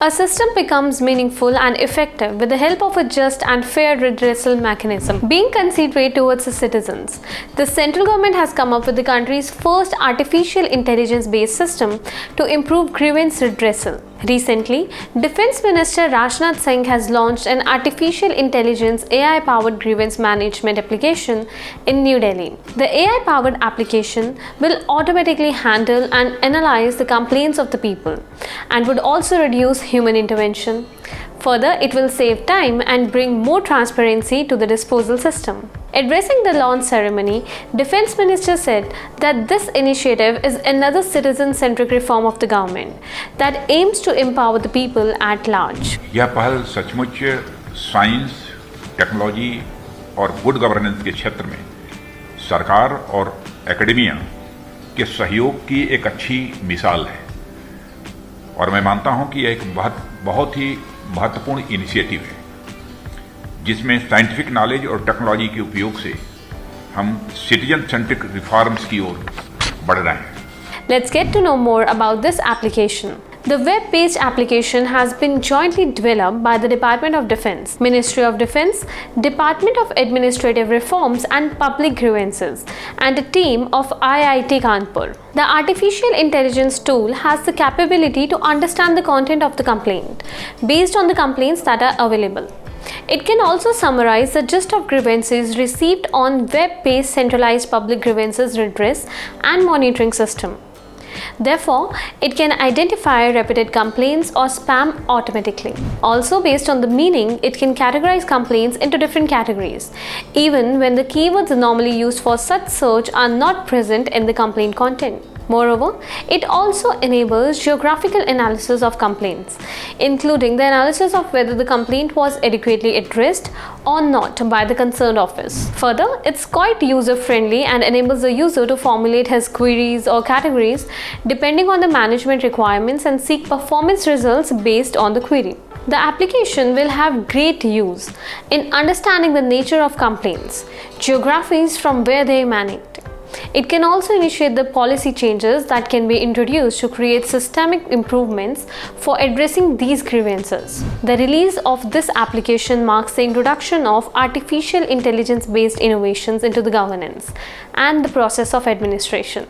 A system becomes meaningful and effective with the help of a just and fair redressal mechanism being considerate towards the citizens. The central government has come up with the country's first artificial intelligence-based system to improve grievance redressal. Recently, Defence Minister Rajnath Singh has launched an artificial intelligence AI-powered grievance management application in New Delhi. The AI-powered application will automatically handle and analyze the complaints of the people and would also reduce human intervention. Further, it will save time and bring more transparency to the disposal system. Addressing the launch ceremony, Defence Minister said that this initiative is another citizen-centric reform of the government that aims to empower the people at large. यह पहल सचमुच science, technology और good governance के क्षेत्र में सरकार और academia के सहयोग की एक अच्छी मिसाल है और मैं मानता हूं कि यह एक बहुत ही महत्वपूर्ण इनिशिएटिव है जिसमें साइंटिफिक नॉलेज और टेक्नोलॉजी के उपयोग से हम सिटीजन सेंट्रिक रिफॉर्म्स की ओर बढ़ रहे हैं. Let's get to know more about this application. The web-based application has been jointly developed by the Department of Defense, Ministry of Defense, Department of Administrative Reforms and Public Grievances, and a team of IIT Kanpur. The artificial intelligence tool has the capability to understand the content of the complaint based on the complaints that are available. It can also summarize the gist of grievances received on web-based centralized public grievances redress and monitoring system. Therefore, it can identify repeated complaints or spam automatically. Also, based on the meaning, it can categorize complaints into different categories, even when the keywords normally used for such search are not present in the complaint content. Moreover, it also enables geographical analysis of complaints, including the analysis of whether the complaint was adequately addressed or not by the concerned office. Further, it's quite user-friendly and enables the user to formulate his queries or categories depending on the management requirements and seek performance results based on the query. The application will have great use in understanding the nature of complaints, geographies from where they emanate. It can also initiate the policy changes that can be introduced to create systemic improvements for addressing these grievances. The release of this application marks the introduction of artificial intelligence-based innovations into the governance and the process of administration.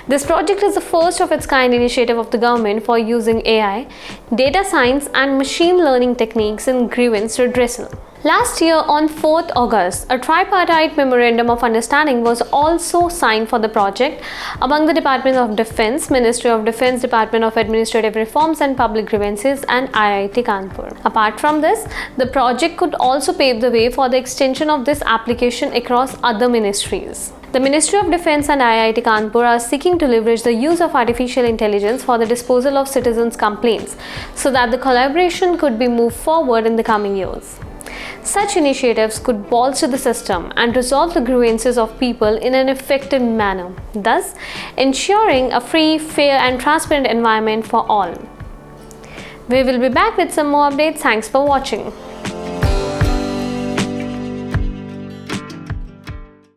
This project is the first of its kind initiative of the government for using AI, data science and machine learning techniques in grievance redressal. Last year on 4th August, a tripartite memorandum of understanding was also signed for the project among the Department of Defense, Ministry of Defense, Department of Administrative Reforms and Public Grievances and IIT Kanpur. Apart from this, the project could also pave the way for the extension of this application across other ministries. The Ministry of Defense and IIT Kanpur are seeking to leverage the use of artificial intelligence for the disposal of citizens' complaints so that the collaboration could be moved forward in the coming years. Such initiatives could bolster the system and resolve the grievances of people in an effective manner, thus ensuring a free, fair and transparent environment for all. We will be back with some more updates. Thanks for watching.